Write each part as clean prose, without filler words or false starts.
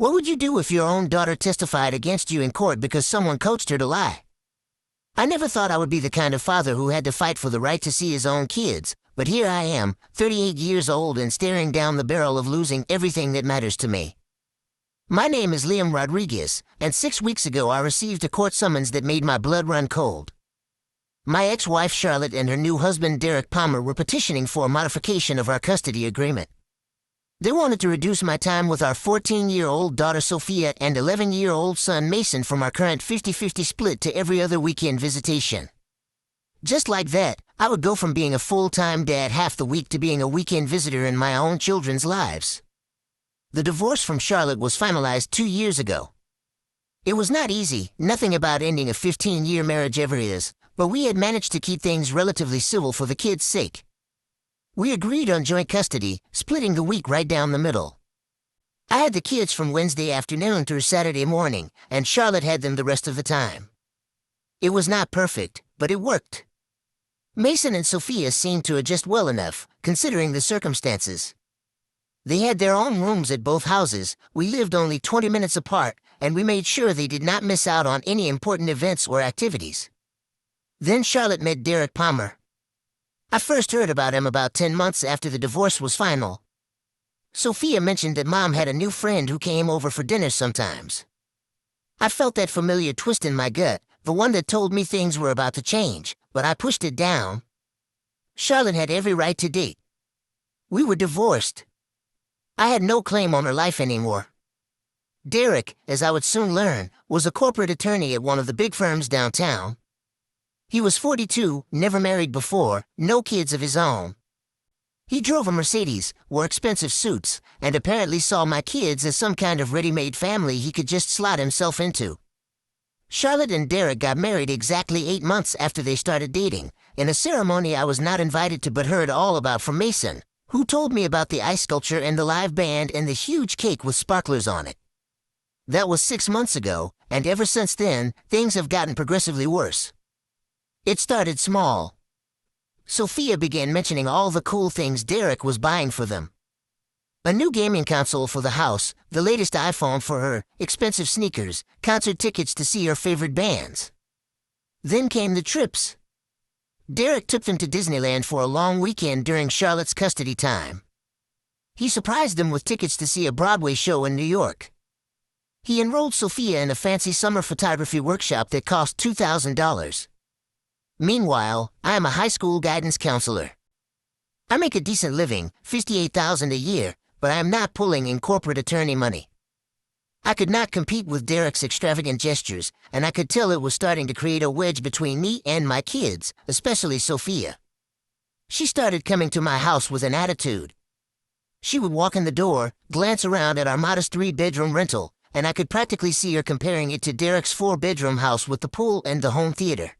What would you do if your own daughter testified against you in court because someone coached her to lie? I never thought I would be the kind of father who had to fight for the right to see his own kids, but here I am, 38 years old and staring down the barrel of losing everything that matters to me. My name is Liam Rodriguez, and 6 weeks ago I received a court summons that made my blood run cold. My ex-wife Charlotte and her new husband Derek Palmer were petitioning for a modification of our custody agreement. They wanted to reduce my time with our 14-year-old daughter Sophia and 11-year-old son Mason from our current 50-50 split to every other weekend visitation. Just like that, I would go from being a full-time dad half the week to being a weekend visitor in my own children's lives. The divorce from Charlotte was finalized 2 years ago. It was not easy, nothing about ending a 15-year marriage ever is, but we had managed to keep things relatively civil for the kids' sake. We agreed on joint custody, splitting the week right down the middle. I had the kids from Wednesday afternoon through Saturday morning, and Charlotte had them the rest of the time. It was not perfect, but it worked. Mason and Sophia seemed to adjust well enough, considering the circumstances. They had their own rooms at both houses, we lived only 20 minutes apart, and we made sure they did not miss out on any important events or activities. Then Charlotte met Derek Palmer. I first heard about him about 10 months after the divorce was final. Sophia mentioned that Mom had a new friend who came over for dinner sometimes. I felt that familiar twist in my gut, the one that told me things were about to change, but I pushed it down. Charlotte had every right to date. We were divorced. I had no claim on her life anymore. Derek, as I would soon learn, was a corporate attorney at one of the big firms downtown. He was 42, never married before, no kids of his own. He drove a Mercedes, wore expensive suits, and apparently saw my kids as some kind of ready-made family he could just slot himself into. Charlotte and Derek got married exactly 8 months after they started dating, in a ceremony I was not invited to but heard all about from Mason, who told me about the ice sculpture and the live band and the huge cake with sparklers on it. That was 6 months ago, and ever since then, things have gotten progressively worse. It started small. Sophia began mentioning all the cool things Derek was buying for them. A new gaming console for the house, the latest iPhone for her, expensive sneakers, concert tickets to see her favorite bands. Then came the trips. Derek took them to Disneyland for a long weekend during Charlotte's custody time. He surprised them with tickets to see a Broadway show in New York. He enrolled Sophia in a fancy summer photography workshop that cost $2,000. Meanwhile, I am a high school guidance counselor. I make a decent living, $58,000 a year, but I am not pulling in corporate attorney money. I could not compete with Derek's extravagant gestures, and I could tell it was starting to create a wedge between me and my kids, especially Sophia. She started coming to my house with an attitude. She would walk in the door, glance around at our modest 3-bedroom rental, and I could practically see her comparing it to Derek's 4-bedroom house with the pool and the home theater.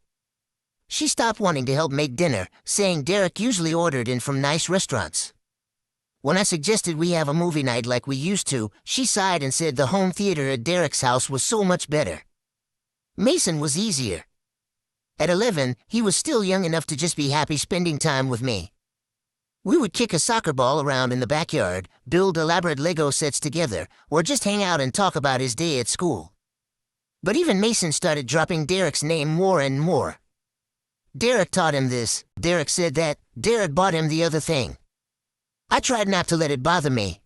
She stopped wanting to help make dinner, saying Derek usually ordered in from nice restaurants. When I suggested we have a movie night like we used to, she sighed and said the home theater at Derek's house was so much better. Mason was easier. At 11, he was still young enough to just be happy spending time with me. We would kick a soccer ball around in the backyard, build elaborate Lego sets together, or just hang out and talk about his day at school. But even Mason started dropping Derek's name more and more. Derek taught him this, Derek said that, Derek bought him the other thing. I tried not to let it bother me.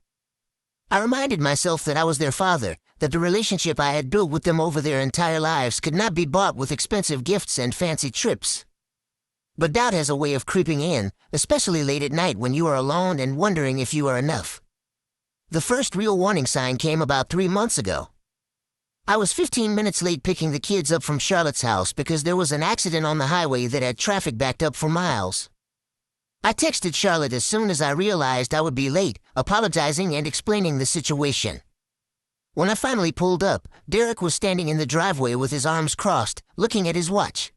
I reminded myself that I was their father, that the relationship I had built with them over their entire lives could not be bought with expensive gifts and fancy trips. But doubt has a way of creeping in, especially late at night when you are alone and wondering if you are enough. The first real warning sign came about 3 months ago. I was 15 minutes late picking the kids up from Charlotte's house because there was an accident on the highway that had traffic backed up for miles. I texted Charlotte as soon as I realized I would be late, apologizing and explaining the situation. When I finally pulled up, Derek was standing in the driveway with his arms crossed, looking at his watch.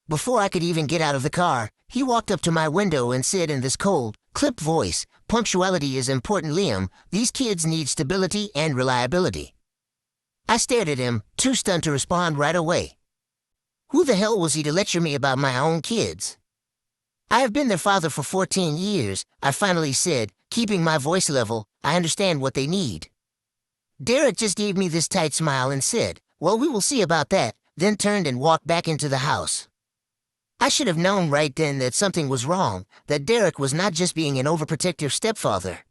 Before I could even get out of the car, he walked up to my window and said in this cold, clipped voice, "Punctuality is important, Liam. These kids need stability and reliability." I stared at him, too stunned to respond right away. Who the hell was he to lecture me about my own kids? I have been their father for 14 years, I finally said, keeping my voice level. I understand what they need. Derek just gave me this tight smile and said, "Well, we will see about that," then turned and walked back into the house. I should have known right then that something was wrong, that Derek was not just being an overprotective stepfather.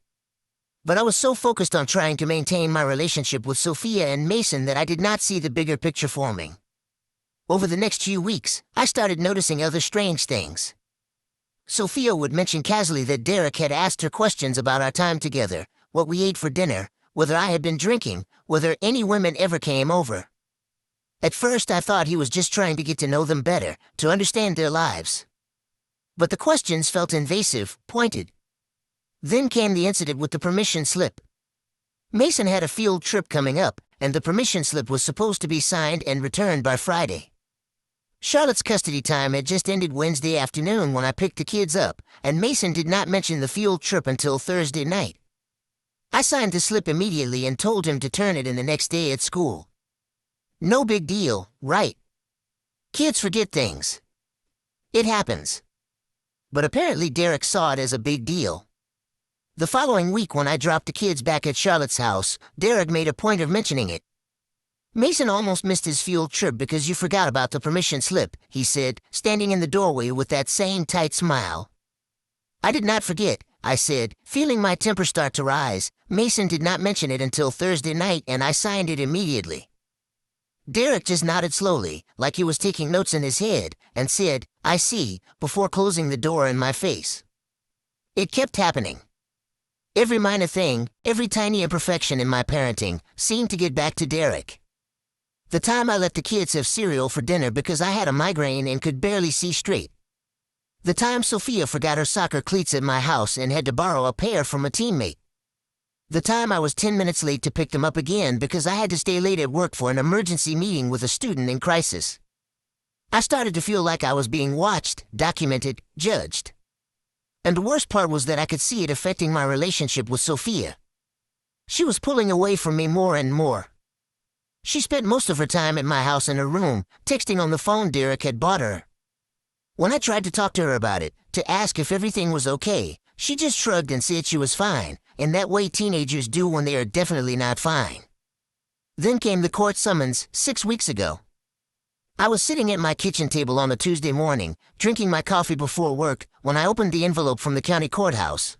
But I was so focused on trying to maintain my relationship with Sophia and Mason that I did not see the bigger picture forming. Over the next few weeks, I started noticing other strange things. Sophia would mention casually that Derek had asked her questions about our time together, what we ate for dinner, whether I had been drinking, whether any women ever came over. At first, I thought he was just trying to get to know them better, to understand their lives. But the questions felt invasive, pointed. Then came the incident with the permission slip. Mason had a field trip coming up, and the permission slip was supposed to be signed and returned by Friday. Charlotte's custody time had just ended Wednesday afternoon when I picked the kids up, and Mason did not mention the field trip until Thursday night. I signed the slip immediately and told him to turn it in the next day at school. No big deal, right? Kids forget things. It happens. But apparently Derek saw it as a big deal. The following week when I dropped the kids back at Charlotte's house, Derek made a point of mentioning it. "Mason almost missed his field trip because you forgot about the permission slip," he said, standing in the doorway with that same tight smile. "I did not forget," I said, feeling my temper start to rise. "Mason did not mention it until Thursday night, and I signed it immediately." Derek just nodded slowly, like he was taking notes in his head, and said, "I see," before closing the door in my face. It kept happening. Every minor thing, every tiny imperfection in my parenting, seemed to get back to Derek. The time I let the kids have cereal for dinner because I had a migraine and could barely see straight. The time Sophia forgot her soccer cleats at my house and had to borrow a pair from a teammate. The time I was 10 minutes late to pick them up again because I had to stay late at work for an emergency meeting with a student in crisis. I started to feel like I was being watched, documented, judged. And the worst part was that I could see it affecting my relationship with Sophia. She was pulling away from me more and more. She spent most of her time at my house in her room, texting on the phone Derek had bought her. When I tried to talk to her about it, to ask if everything was okay, she just shrugged and said she was fine, in that way teenagers do when they are definitely not fine. Then came the court summons 6 weeks ago. I was sitting at my kitchen table on a Tuesday morning, drinking my coffee before work, when I opened the envelope from the county courthouse.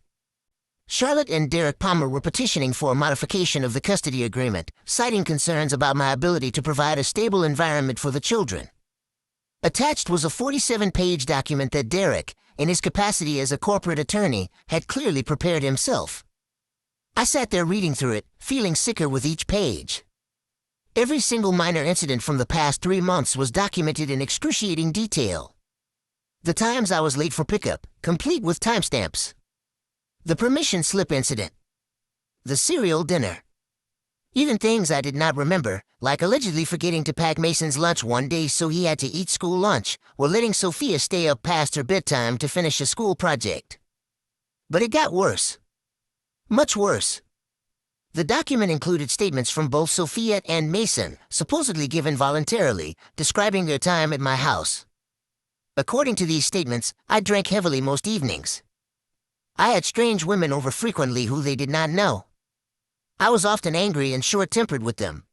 Charlotte and Derek Palmer were petitioning for a modification of the custody agreement, citing concerns about my ability to provide a stable environment for the children. Attached was a 47-page document that Derek, in his capacity as a corporate attorney, had clearly prepared himself. I sat there reading through it, feeling sicker with each page. Every single minor incident from the past 3 months was documented in excruciating detail. The times I was late for pickup, complete with timestamps. The permission slip incident. The cereal dinner. Even things I did not remember, like allegedly forgetting to pack Mason's lunch one day so he had to eat school lunch, or letting Sophia stay up past her bedtime to finish a school project. But it got worse. Much worse. The document included statements from both Sophia and Mason, supposedly given voluntarily, describing their time at my house. According to these statements, I drank heavily most evenings. I had strange women over frequently who they did not know. I was often angry and short-tempered with them.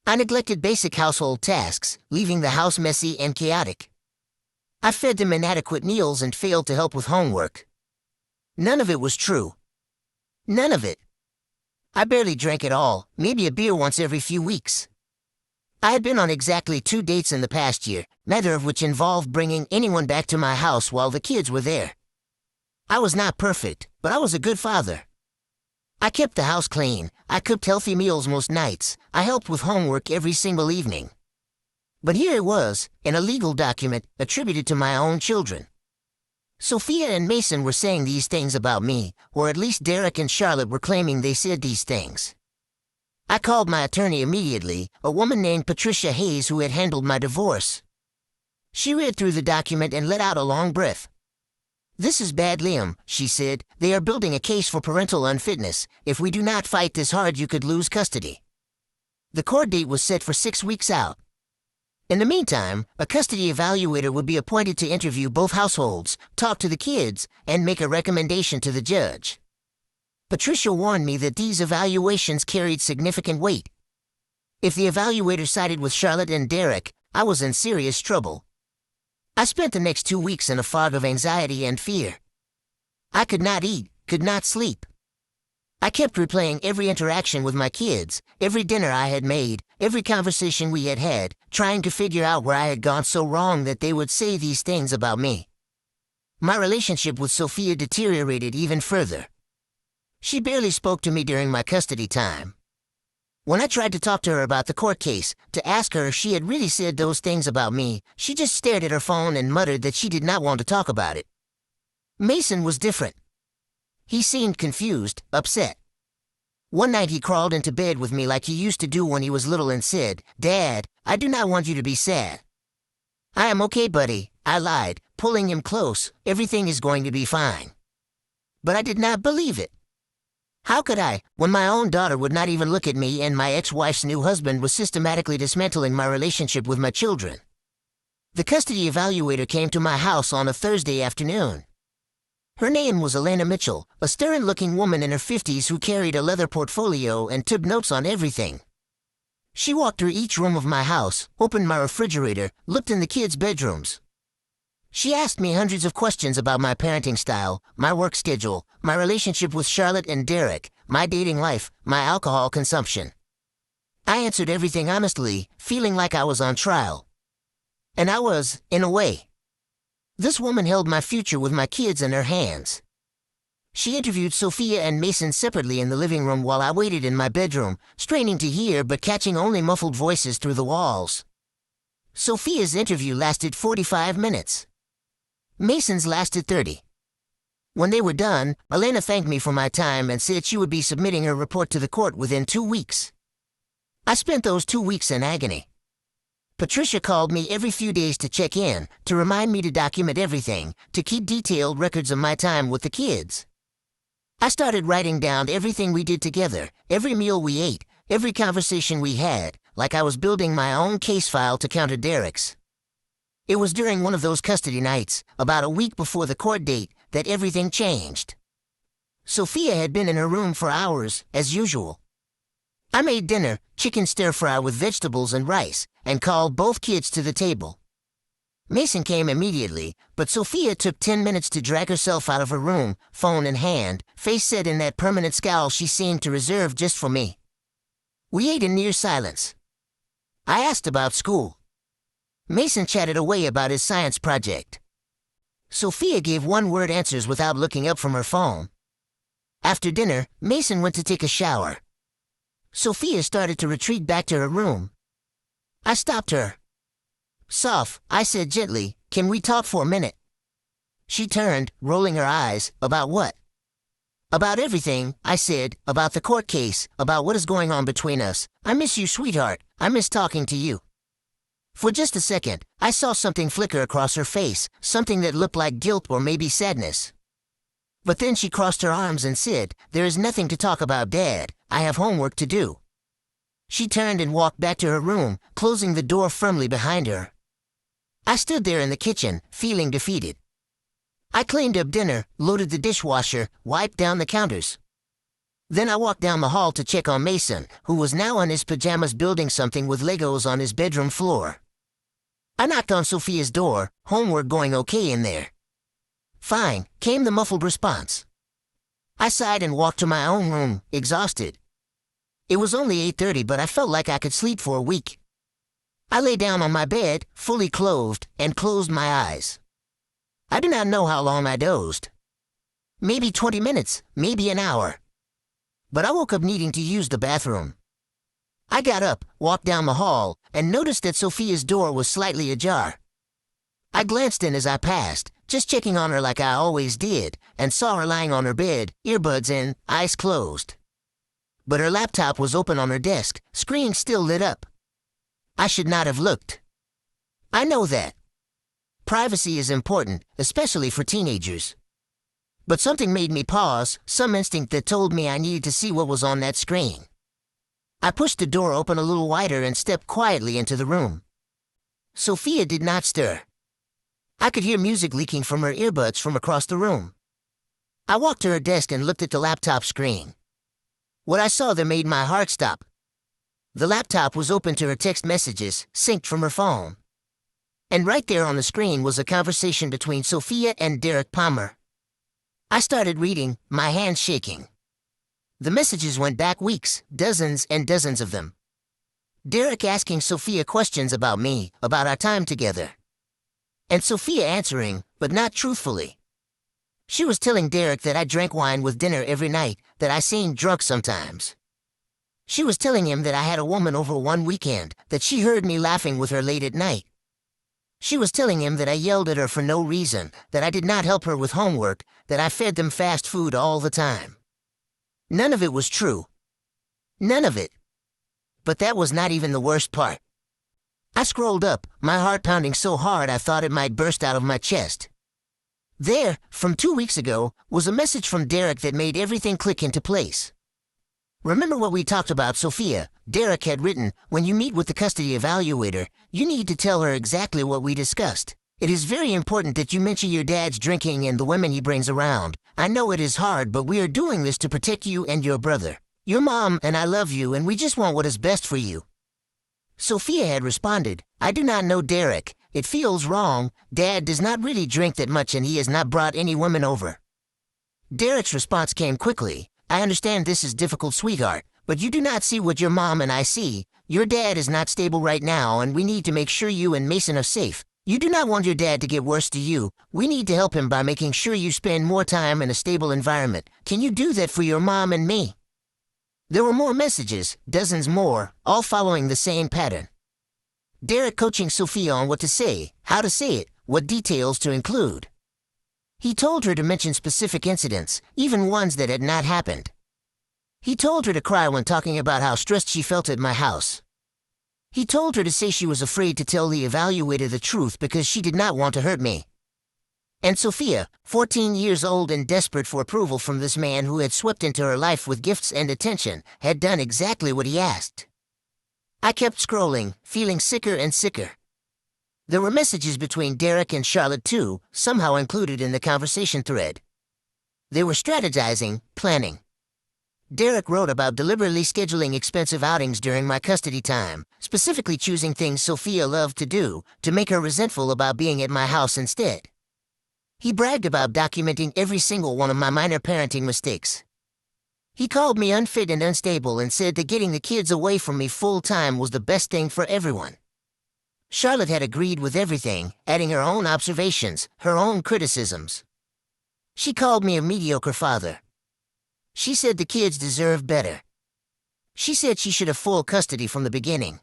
I neglected basic household tasks, leaving the house messy and chaotic. I fed them inadequate meals and failed to help with homework. None of it was true. None of it. I barely drank at all, maybe a beer once every few weeks. I had been on exactly 2 dates in the past year, neither of which involved bringing anyone back to my house while the kids were there. I was not perfect, but I was a good father. I kept the house clean, I cooked healthy meals most nights, I helped with homework every single evening. But here it was, in a legal document attributed to my own children. Sophia and Mason were saying these things about me, or at least Derek and Charlotte were claiming they said these things. I called my attorney immediately, a woman named Patricia Hayes who had handled my divorce. She read through the document and let out a long breath. "This is bad, Liam," she said. "They are building a case for parental unfitness. If we do not fight this hard, you could lose custody." The court date was set for 6 weeks out. In the meantime, a custody evaluator would be appointed to interview both households, talk to the kids, and make a recommendation to the judge. Patricia warned me that these evaluations carried significant weight. If the evaluator sided with Charlotte and Derek, I was in serious trouble. I spent the next 2 weeks in a fog of anxiety and fear. I could not eat, could not sleep. I kept replaying every interaction with my kids, every dinner I had made, every conversation we had had, trying to figure out where I had gone so wrong that they would say these things about me. My relationship with Sophia deteriorated even further. She barely spoke to me during my custody time. When I tried to talk to her about the court case, to ask her if she had really said those things about me, she just stared at her phone and muttered that she did not want to talk about it. Mason was different. He seemed confused, upset. One night he crawled into bed with me like he used to do when he was little and said, "Dad, I do not want you to be sad." "I am okay, buddy," I lied, pulling him close. "Everything is going to be fine." But I did not believe it. How could I, when my own daughter would not even look at me and my ex-wife's new husband was systematically dismantling my relationship with my children? The custody evaluator came to my house on a Thursday afternoon. Her name was Elena Mitchell, a stern-looking woman in her 50s who carried a leather portfolio and took notes on everything. She walked through each room of my house, opened my refrigerator, looked in the kids' bedrooms. She asked me hundreds of questions about my parenting style, my work schedule, my relationship with Charlotte and Derek, my dating life, my alcohol consumption. I answered everything honestly, feeling like I was on trial. And I was, in a way. This woman held my future with my kids in her hands. She interviewed Sophia and Mason separately in the living room while I waited in my bedroom, straining to hear but catching only muffled voices through the walls. Sophia's interview lasted 45 minutes. Mason's lasted 30. When they were done, Elena thanked me for my time and said she would be submitting her report to the court within 2 weeks. I spent those 2 weeks in agony. Patricia called me every few days to check in, to remind me to document everything, to keep detailed records of my time with the kids. I started writing down everything we did together, every meal we ate, every conversation we had, like I was building my own case file to counter Derek's. It was during one of those custody nights, about a week before the court date, that everything changed. Sophia had been in her room for hours, as usual. I made dinner, chicken stir-fry with vegetables and rice, and called both kids to the table. Mason came immediately, but Sophia took 10 minutes to drag herself out of her room, phone in hand, face set in that permanent scowl she seemed to reserve just for me. We ate in near silence. I asked about school. Mason chatted away about his science project. Sophia gave one-word answers without looking up from her phone. After dinner, Mason went to take a shower. Sophia started to retreat back to her room. I stopped her. "Soph," I said gently, "can we talk for a minute?" She turned, rolling her eyes. "About what?" "About everything," I said, "about the court case, about what is going on between us. I miss you, sweetheart. I miss talking to you." For just a second, I saw something flicker across her face, something that looked like guilt or maybe sadness. But then she crossed her arms and said, "There is nothing to talk about, Dad. I have homework to do." She turned and walked back to her room, closing the door firmly behind her. I stood there in the kitchen, feeling defeated. I cleaned up dinner, loaded the dishwasher, wiped down the counters. Then I walked down the hall to check on Mason, who was now in his pajamas building something with Legos on his bedroom floor. I knocked on Sophia's door, "Homework going okay in there?" "Fine," came the muffled response. I sighed and walked to my own room, exhausted. It was only 8:30, but I felt like I could sleep for a week. I lay down on my bed, fully clothed, and closed my eyes. I do not know how long I dozed. Maybe 20 minutes, maybe an hour. But I woke up needing to use the bathroom. I got up, walked down the hall, and noticed that Sophia's door was slightly ajar. I glanced in as I passed, just checking on her like I always did, and saw her lying on her bed, earbuds in, eyes closed. But her laptop was open on her desk, screen still lit up. I should not have looked. I know that. Privacy is important, especially for teenagers. But something made me pause, some instinct that told me I needed to see what was on that screen. I pushed the door open a little wider and stepped quietly into the room. Sophia did not stir. I could hear music leaking from her earbuds from across the room. I walked to her desk and looked at the laptop screen. What I saw there made my heart stop. The laptop was open to her text messages, synced from her phone. And right there on the screen was a conversation between Sophia and Derek Palmer. I started reading, my hands shaking. The messages went back weeks, dozens and dozens of them. Derek asking Sophia questions about me, about our time together. And Sophia answering, but not truthfully. She was telling Derek that I drank wine with dinner every night, that I seemed drunk sometimes. She was telling him that I had a woman over one weekend, that she heard me laughing with her late at night. She was telling him that I yelled at her for no reason, that I did not help her with homework, that I fed them fast food all the time. None of it was true. None of it. But that was not even the worst part. I scrolled up, my heart pounding so hard I thought it might burst out of my chest. There, from 2 weeks ago, was a message from Derek that made everything click into place. Remember what we talked about, Sophia? Derek had written, when you meet with the custody evaluator, you need to tell her exactly what we discussed. It is very important that you mention your dad's drinking and the women he brings around. I know it is hard, but we are doing this to protect you and your brother. Your mom and I love you, and we just want what is best for you. Sophia had responded, I do not know Derek. It feels wrong. Dad does not really drink that much and he has not brought any women over. Derek's response came quickly. I understand this is difficult, sweetheart, but you do not see what your mom and I see. Your dad is not stable right now and we need to make sure you and Mason are safe. You do not want your dad to get worse to you. We need to help him by making sure you spend more time in a stable environment. Can you do that for your mom and me? There were more messages, dozens more, all following the same pattern. Derek coaching Sophia on what to say, how to say it, what details to include. He told her to mention specific incidents, even ones that had not happened. He told her to cry when talking about how stressed she felt at my house. He told her to say she was afraid to tell the evaluator the truth because she did not want to hurt me. And Sophia, 14 years old and desperate for approval from this man who had swept into her life with gifts and attention, had done exactly what he asked. I kept scrolling, feeling sicker and sicker. There were messages between Derek and Charlotte too, somehow included in the conversation thread. They were strategizing, planning. Derek wrote about deliberately scheduling expensive outings during my custody time, specifically choosing things Sophia loved to do, to make her resentful about being at my house instead. He bragged about documenting every single one of my minor parenting mistakes. He called me unfit and unstable and said that getting the kids away from me full-time was the best thing for everyone. Charlotte had agreed with everything, adding her own observations, her own criticisms. She called me a mediocre father. She said the kids deserved better. She said she should have full custody from the beginning.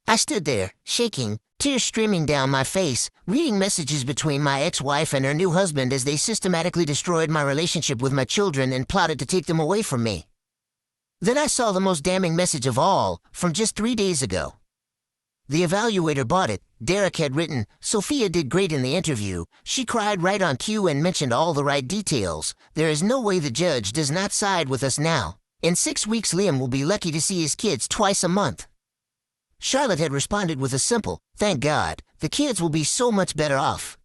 I stood there, shaking, tears streaming down my face, reading messages between my ex-wife and her new husband as they systematically destroyed my relationship with my children and plotted to take them away from me. Then I saw the most damning message of all, from just 3 days ago. The evaluator bought it. Derek had written, Sophia did great in the interview. She cried right on cue and mentioned all the right details. There is no way the judge does not side with us now. In 6 weeks, Liam will be lucky to see his kids twice a month. Charlotte had responded with a simple, thank God, the kids will be so much better off.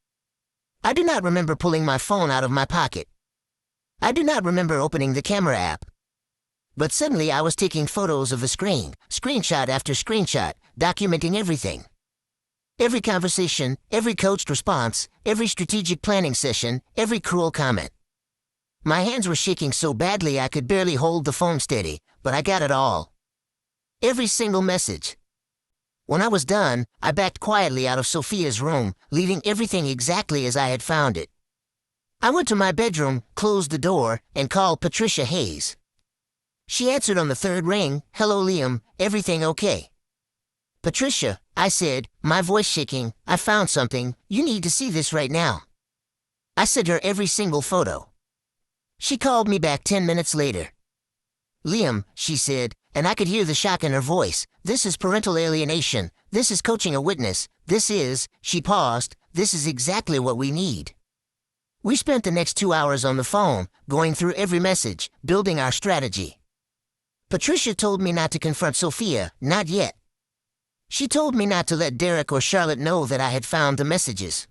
I do not remember pulling my phone out of my pocket. I do not remember opening the camera app. But suddenly I was taking photos of the screen, screenshot after screenshot, documenting everything. Every conversation, every coached response, every strategic planning session, every cruel comment. My hands were shaking so badly I could barely hold the phone steady, but I got it all. Every single message. When I was done, I backed quietly out of Sophia's room, leaving everything exactly as I had found it. I went to my bedroom, closed the door, and called Patricia Hayes. She answered on the third ring, hello Liam, everything okay? Patricia, I said, my voice shaking, I found something, you need to see this right now. I sent her every single photo. She called me back 10 minutes later. Liam, she said, and I could hear the shock in her voice, this is parental alienation, this is coaching a witness, this is, she paused, this is exactly what we need. We spent the next 2 hours on the phone, going through every message, building our strategy. Patricia told me not to confront Sophia, not yet. She told me not to let Derek or Charlotte know that I had found the messages.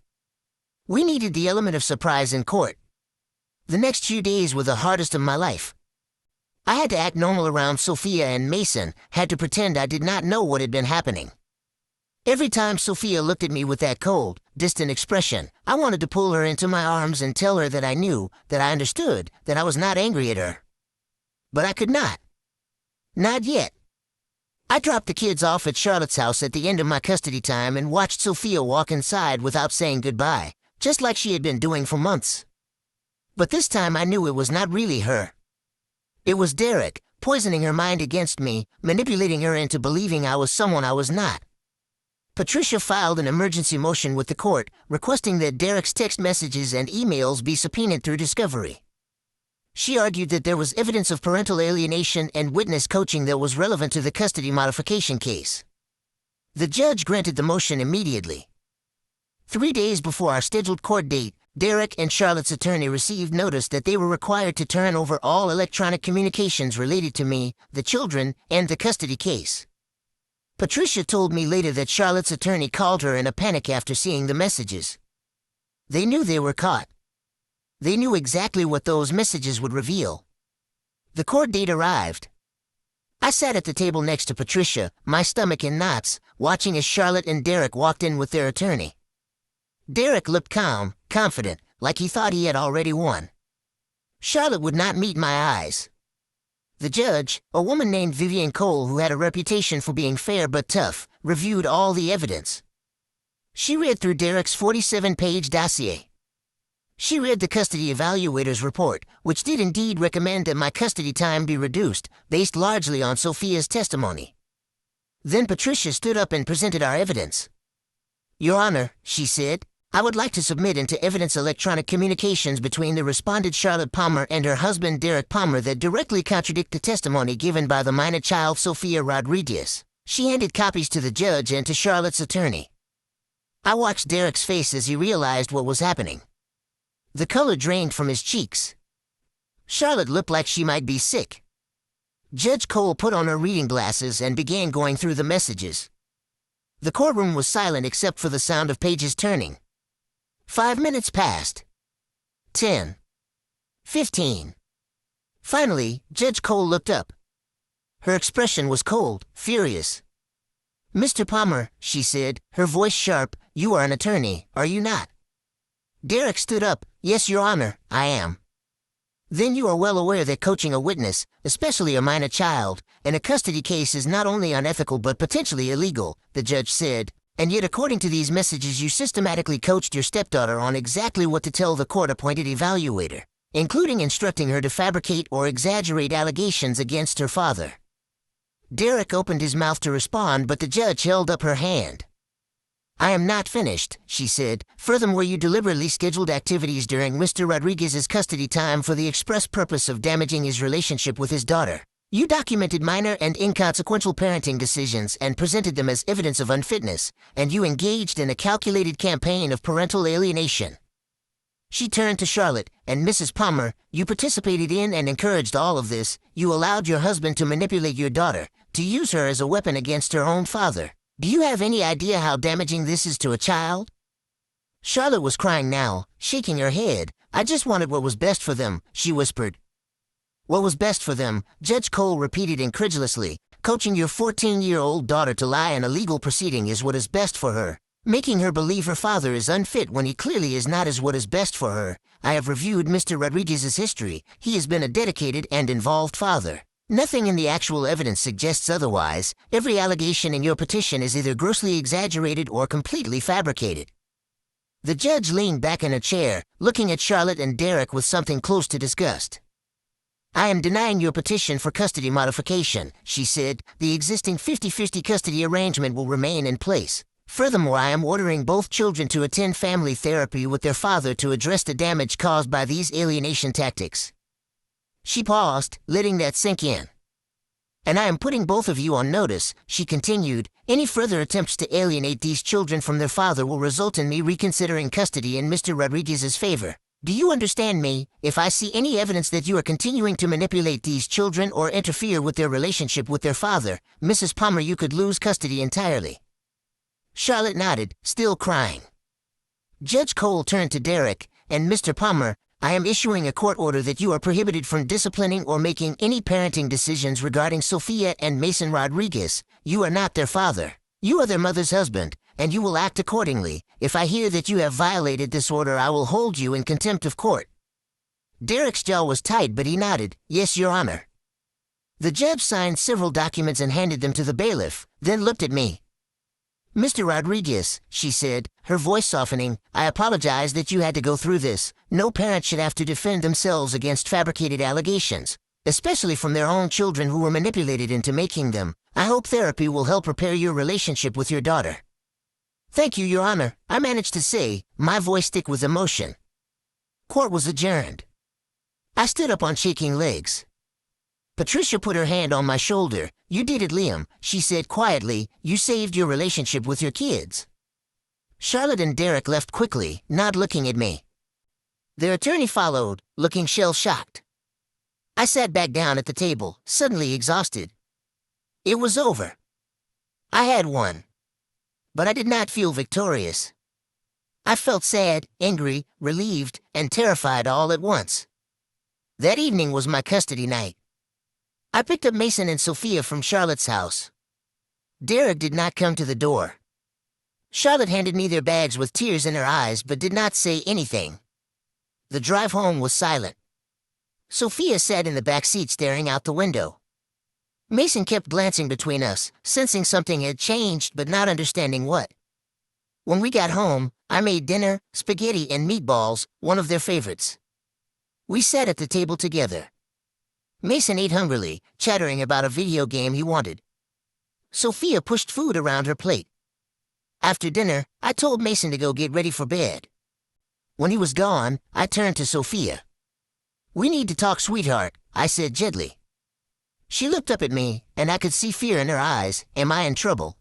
We needed the element of surprise in court. The next few days were the hardest of my life. I had to act normal around Sophia and Mason, had to pretend I did not know what had been happening. Every time Sophia looked at me with that cold, distant expression, I wanted to pull her into my arms and tell her that I knew, that I understood, that I was not angry at her. But I could not. Not yet. I dropped the kids off at Charlotte's house at the end of my custody time and watched Sophia walk inside without saying goodbye, just like she had been doing for months. But this time I knew it was not really her. It was Derek, poisoning her mind against me, manipulating her into believing I was someone I was not. Patricia filed an emergency motion with the court, requesting that Derek's text messages and emails be subpoenaed through discovery. She argued that there was evidence of parental alienation and witness coaching that was relevant to the custody modification case. The judge granted the motion immediately. 3 days before our scheduled court date, Derek and Charlotte's attorney received notice that they were required to turn over all electronic communications related to me, the children, and the custody case. Patricia told me later that Charlotte's attorney called her in a panic after seeing the messages. They knew they were caught. They knew exactly what those messages would reveal. The court date arrived. I sat at the table next to Patricia, my stomach in knots, watching as Charlotte and Derek walked in with their attorney. Derek looked calm, confident, like he thought he had already won. Charlotte would not meet my eyes. The judge, a woman named Vivian Cole who had a reputation for being fair but tough, reviewed all the evidence. She read through Derek's 47-page dossier. She read the custody evaluator's report, which did indeed recommend that my custody time be reduced, based largely on Sophia's testimony. Then Patricia stood up and presented our evidence. "Your Honor," she said, "I would like to submit into evidence electronic communications between the respondent Charlotte Palmer and her husband Derek Palmer that directly contradict the testimony given by the minor child Sophia Rodriguez." She handed copies to the judge and to Charlotte's attorney. I watched Derek's face as he realized what was happening. The color drained from his cheeks. Charlotte looked like she might be sick. Judge Cole put on her reading glasses and began going through the messages. The courtroom was silent except for the sound of pages turning. 5 minutes passed. 10. 15. Finally, Judge Cole looked up. Her expression was cold, furious. "Mr. Palmer," she said, her voice sharp, "you are an attorney, are you not?" Derek stood up. "Yes, Your Honor, I am." "Then you are well aware that coaching a witness, especially a minor child, in a custody case is not only unethical but potentially illegal," the judge said. "And yet according to these messages you systematically coached your stepdaughter on exactly what to tell the court-appointed evaluator, including instructing her to fabricate or exaggerate allegations against her father." Derek opened his mouth to respond, but the judge held up her hand. "I am not finished," she said. "Furthermore, you deliberately scheduled activities during Mr. Rodriguez's custody time for the express purpose of damaging his relationship with his daughter. You documented minor and inconsequential parenting decisions and presented them as evidence of unfitness, and you engaged in a calculated campaign of parental alienation." She turned to Charlotte. "And Mrs. Palmer, you participated in and encouraged all of this. You allowed your husband to manipulate your daughter, to use her as a weapon against her own father. Do you have any idea how damaging this is to a child?" Charlotte was crying now, shaking her head. "I just wanted what was best for them," she whispered. "What was best for them," Judge Cole repeated incredulously. "Coaching your 14-year-old daughter to lie in a legal proceeding is what is best for her. Making her believe her father is unfit when he clearly is not is what is best for her. I have reviewed Mr. Rodriguez's history. He has been a dedicated and involved father. Nothing in the actual evidence suggests otherwise. Every allegation in your petition is either grossly exaggerated or completely fabricated." The judge leaned back in a chair, looking at Charlotte and Derek with something close to disgust. "I am denying your petition for custody modification," she said. "The existing 50-50 custody arrangement will remain in place. Furthermore, I am ordering both children to attend family therapy with their father to address the damage caused by these alienation tactics." She paused, letting that sink in. "And I am putting both of you on notice," she continued. "Any further attempts to alienate these children from their father will result in me reconsidering custody in Mr. Rodriguez's favor. Do you understand me? If I see any evidence that you are continuing to manipulate these children or interfere with their relationship with their father, Mrs. Palmer, you could lose custody entirely." Charlotte nodded, still crying. Judge Cole turned to Derek. "And Mr. Palmer, I am issuing a court order that you are prohibited from disciplining or making any parenting decisions regarding Sophia and Mason Rodriguez. You are not their father. You are their mother's husband, and you will act accordingly. If I hear that you have violated this order, I will hold you in contempt of court." Derek's jaw was tight, but he nodded. "Yes, Your Honor." The judge signed several documents and handed them to the bailiff, then looked at me. "Mr. Rodriguez," she said, her voice softening, "I apologize that you had to go through this. No parent should have to defend themselves against fabricated allegations, especially from their own children who were manipulated into making them. I hope therapy will help repair your relationship with your daughter." "Thank you, Your Honor," I managed to say, my voice thick with emotion. Court was adjourned. I stood up on shaking legs. Patricia put her hand on my shoulder. "You did it, Liam," she said quietly. "You saved your relationship with your kids." Charlotte and Derek left quickly, not looking at me. Their attorney followed, looking shell-shocked. I sat back down at the table, suddenly exhausted. It was over. I had won. But I did not feel victorious. I felt sad, angry, relieved, and terrified all at once. That evening was my custody night. I picked up Mason and Sophia from Charlotte's house. Derek did not come to the door. Charlotte handed me their bags with tears in her eyes but did not say anything. The drive home was silent. Sophia sat in the back seat staring out the window. Mason kept glancing between us, sensing something had changed but not understanding what. When we got home, I made dinner, spaghetti and meatballs, one of their favorites. We sat at the table together. Mason ate hungrily, chattering about a video game he wanted. Sophia pushed food around her plate. After dinner, I told Mason to go get ready for bed. When he was gone, I turned to Sophia. "We need to talk, sweetheart," I said gently. She looked up at me, and I could see fear in her eyes. "Am I in trouble?"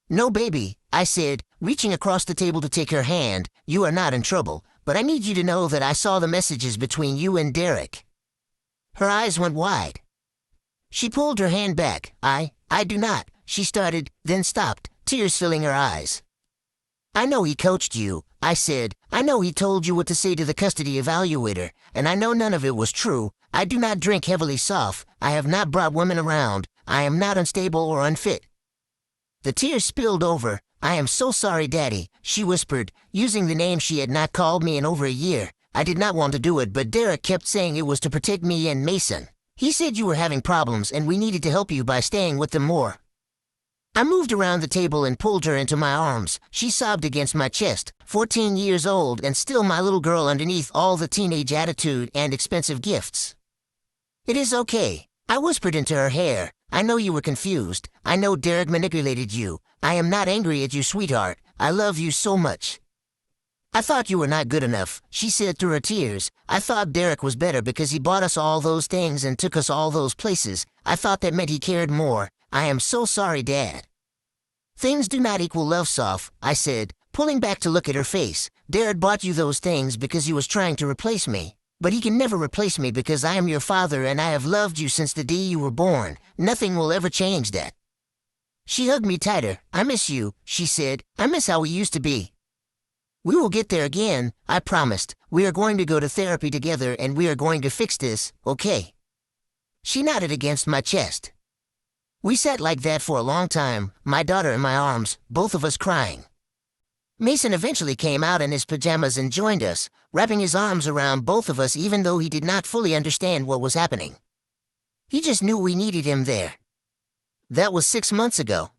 "No, baby," I said, reaching across the table to take her hand. "You are not in trouble, but I need you to know that I saw the messages between you and Derek." Her eyes went wide. She pulled her hand back. I do not," she started, then stopped, tears filling her eyes. "I know he coached you," I said. "I know he told you what to say to the custody evaluator, and I know none of it was true. I do not drink heavily soft. I have not brought women around. I am not unstable or unfit." The tears spilled over. "I am so sorry, Daddy," she whispered, using the name she had not called me in over a year. "I did not want to do it, but Derek kept saying it was to protect me and Mason. He said you were having problems and we needed to help you by staying with them more." I moved around the table and pulled her into my arms. She sobbed against my chest, 14 years old and still my little girl underneath all the teenage attitude and expensive gifts. "It is okay," I whispered into her hair. "I know you were confused. I know Derek manipulated you. I am not angry at you, sweetheart. I love you so much." "I thought you were not good enough," she said through her tears. "I thought Derek was better because he bought us all those things and took us all those places. I thought that meant he cared more. I am so sorry, Dad." "Things do not equal love, Soph," I said, pulling back to look at her face. "Derek bought you those things because he was trying to replace me. But he can never replace me because I am your father and I have loved you since the day you were born. Nothing will ever change that." She hugged me tighter. "I miss you," she said. "I miss how we used to be." "We will get there again," I promised. "We are going to go to therapy together and we are going to fix this, okay?" She nodded against my chest. We sat like that for a long time, my daughter in my arms, both of us crying. Mason eventually came out in his pajamas and joined us, wrapping his arms around both of us even though he did not fully understand what was happening. He just knew we needed him there. That was 6 months ago.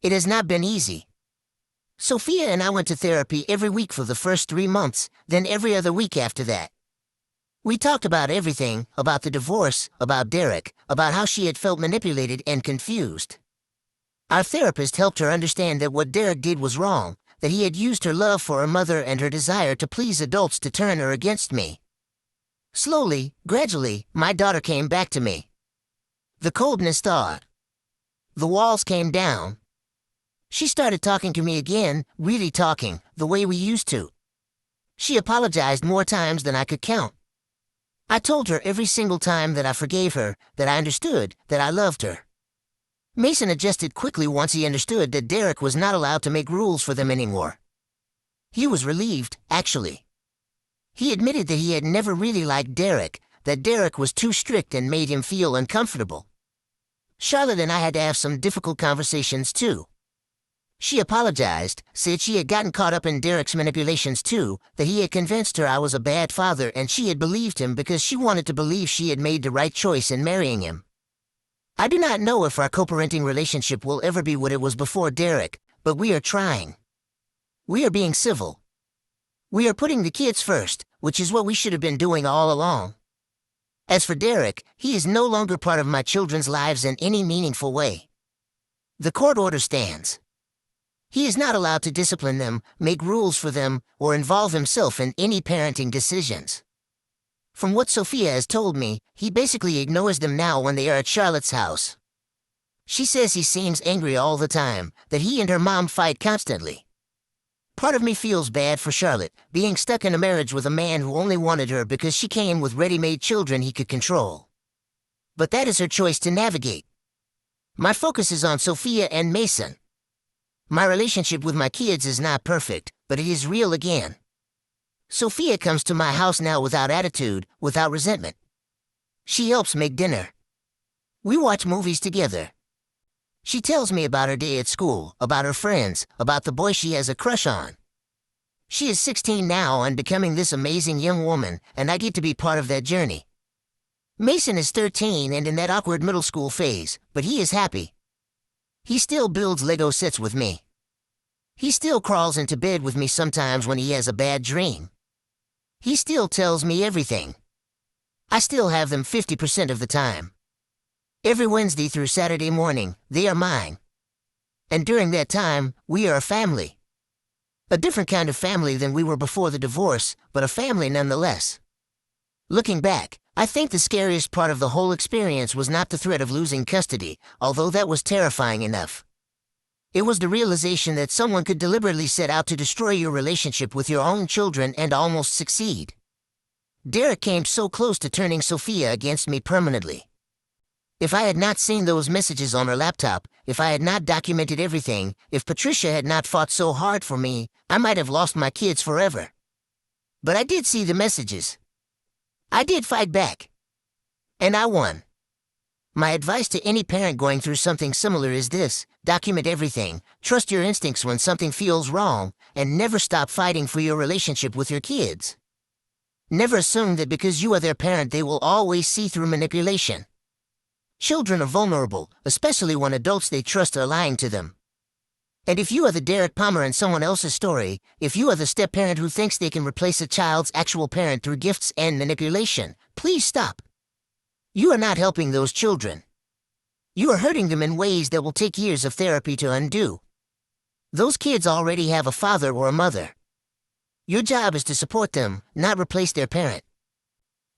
It has not been easy. Sophia and I went to therapy every week for the first 3 months, then every other week after that. We talked about everything, about the divorce, about Derek, about how she had felt manipulated and confused. Our therapist helped her understand that what Derek did was wrong, that he had used her love for her mother and her desire to please adults to turn her against me. Slowly, gradually, my daughter came back to me. The coldness thawed. The walls came down. She started talking to me again, really talking, the way we used to. She apologized more times than I could count. I told her every single time that I forgave her, that I understood, that I loved her. Mason adjusted quickly once he understood that Derek was not allowed to make rules for them anymore. He was relieved, actually. He admitted that he had never really liked Derek, that Derek was too strict and made him feel uncomfortable. Charlotte and I had to have some difficult conversations too. She apologized, said she had gotten caught up in Derek's manipulations too, that he had convinced her I was a bad father and she had believed him because she wanted to believe she had made the right choice in marrying him. I do not know if our co-parenting relationship will ever be what it was before Derek, but we are trying. We are being civil. We are putting the kids first, which is what we should have been doing all along. As for Derek, he is no longer part of my children's lives in any meaningful way. The court order stands. He is not allowed to discipline them, make rules for them, or involve himself in any parenting decisions. From what Sophia has told me, he basically ignores them now when they are at Charlotte's house. She says he seems angry all the time, that he and her mom fight constantly. Part of me feels bad for Charlotte, being stuck in a marriage with a man who only wanted her because she came with ready-made children he could control. But that is her choice to navigate. My focus is on Sophia and Mason. My relationship with my kids is not perfect, but it is real again. Sophia comes to my house now without attitude, without resentment. She helps make dinner. We watch movies together. She tells me about her day at school, about her friends, about the boy she has a crush on. She is 16 now and becoming this amazing young woman, and I get to be part of that journey. Mason is 13 and in that awkward middle school phase, but he is happy. He still builds Lego sets with me. He still crawls into bed with me sometimes when he has a bad dream. He still tells me everything. I still have them 50% of the time. Every Wednesday through Saturday morning, they are mine. And during that time, we are a family. A different kind of family than we were before the divorce, but a family nonetheless. Looking back, I think the scariest part of the whole experience was not the threat of losing custody, although that was terrifying enough. It was the realization that someone could deliberately set out to destroy your relationship with your own children and almost succeed. Derek came so close to turning Sophia against me permanently. If I had not seen those messages on her laptop, if I had not documented everything, if Patricia had not fought so hard for me, I might have lost my kids forever. But I did see the messages. I did fight back. And I won. My advice to any parent going through something similar is this: document everything, trust your instincts when something feels wrong, and never stop fighting for your relationship with your kids. Never assume that because you are their parent they will always see through manipulation. Children are vulnerable, especially when adults they trust are lying to them. And if you are the Derek Palmer in someone else's story, if you are the step-parent who thinks they can replace a child's actual parent through gifts and manipulation, please stop. You are not helping those children. You are hurting them in ways that will take years of therapy to undo. Those kids already have a father or a mother. Your job is to support them, not replace their parent.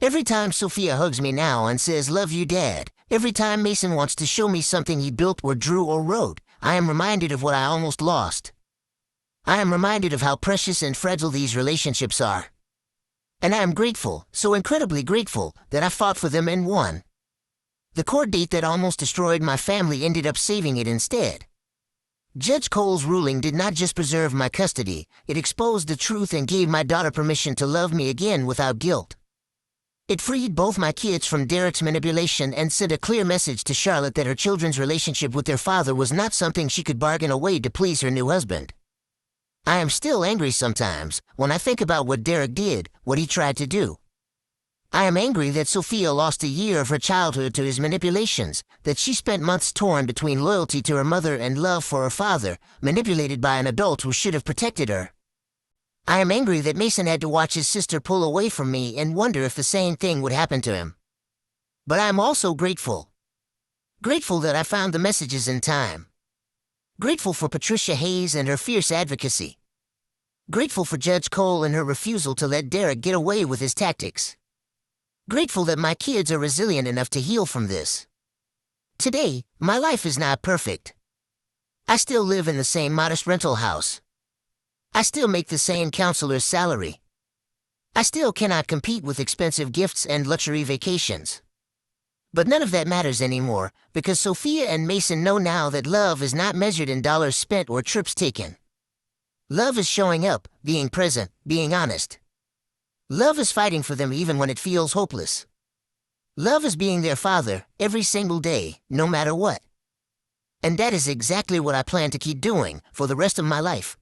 Every time Sophia hugs me now and says, "Love you, Dad," every time Mason wants to show me something he built or drew or wrote, I am reminded of what I almost lost. I am reminded of how precious and fragile these relationships are. And I am grateful, so incredibly grateful, that I fought for them and won. The court date that almost destroyed my family ended up saving it instead. Judge Cole's ruling did not just preserve my custody, it exposed the truth and gave my daughter permission to love me again without guilt. It freed both my kids from Derek's manipulation and sent a clear message to Charlotte that her children's relationship with their father was not something she could bargain away to please her new husband. I am still angry sometimes when I think about what Derek did, what he tried to do. I am angry that Sophia lost a year of her childhood to his manipulations, that she spent months torn between loyalty to her mother and love for her father, manipulated by an adult who should have protected her. I am angry that Mason had to watch his sister pull away from me and wonder if the same thing would happen to him. But I am also grateful. Grateful that I found the messages in time. Grateful for Patricia Hayes and her fierce advocacy. Grateful for Judge Cole and her refusal to let Derek get away with his tactics. Grateful that my kids are resilient enough to heal from this. Today, my life is not perfect. I still live in the same modest rental house. I still make the same counselor's salary. I still cannot compete with expensive gifts and luxury vacations. But none of that matters anymore, because Sophia and Mason know now that love is not measured in dollars spent or trips taken. Love is showing up, being present, being honest. Love is fighting for them even when it feels hopeless. Love is being their father every single day, no matter what. And that is exactly what I plan to keep doing for the rest of my life.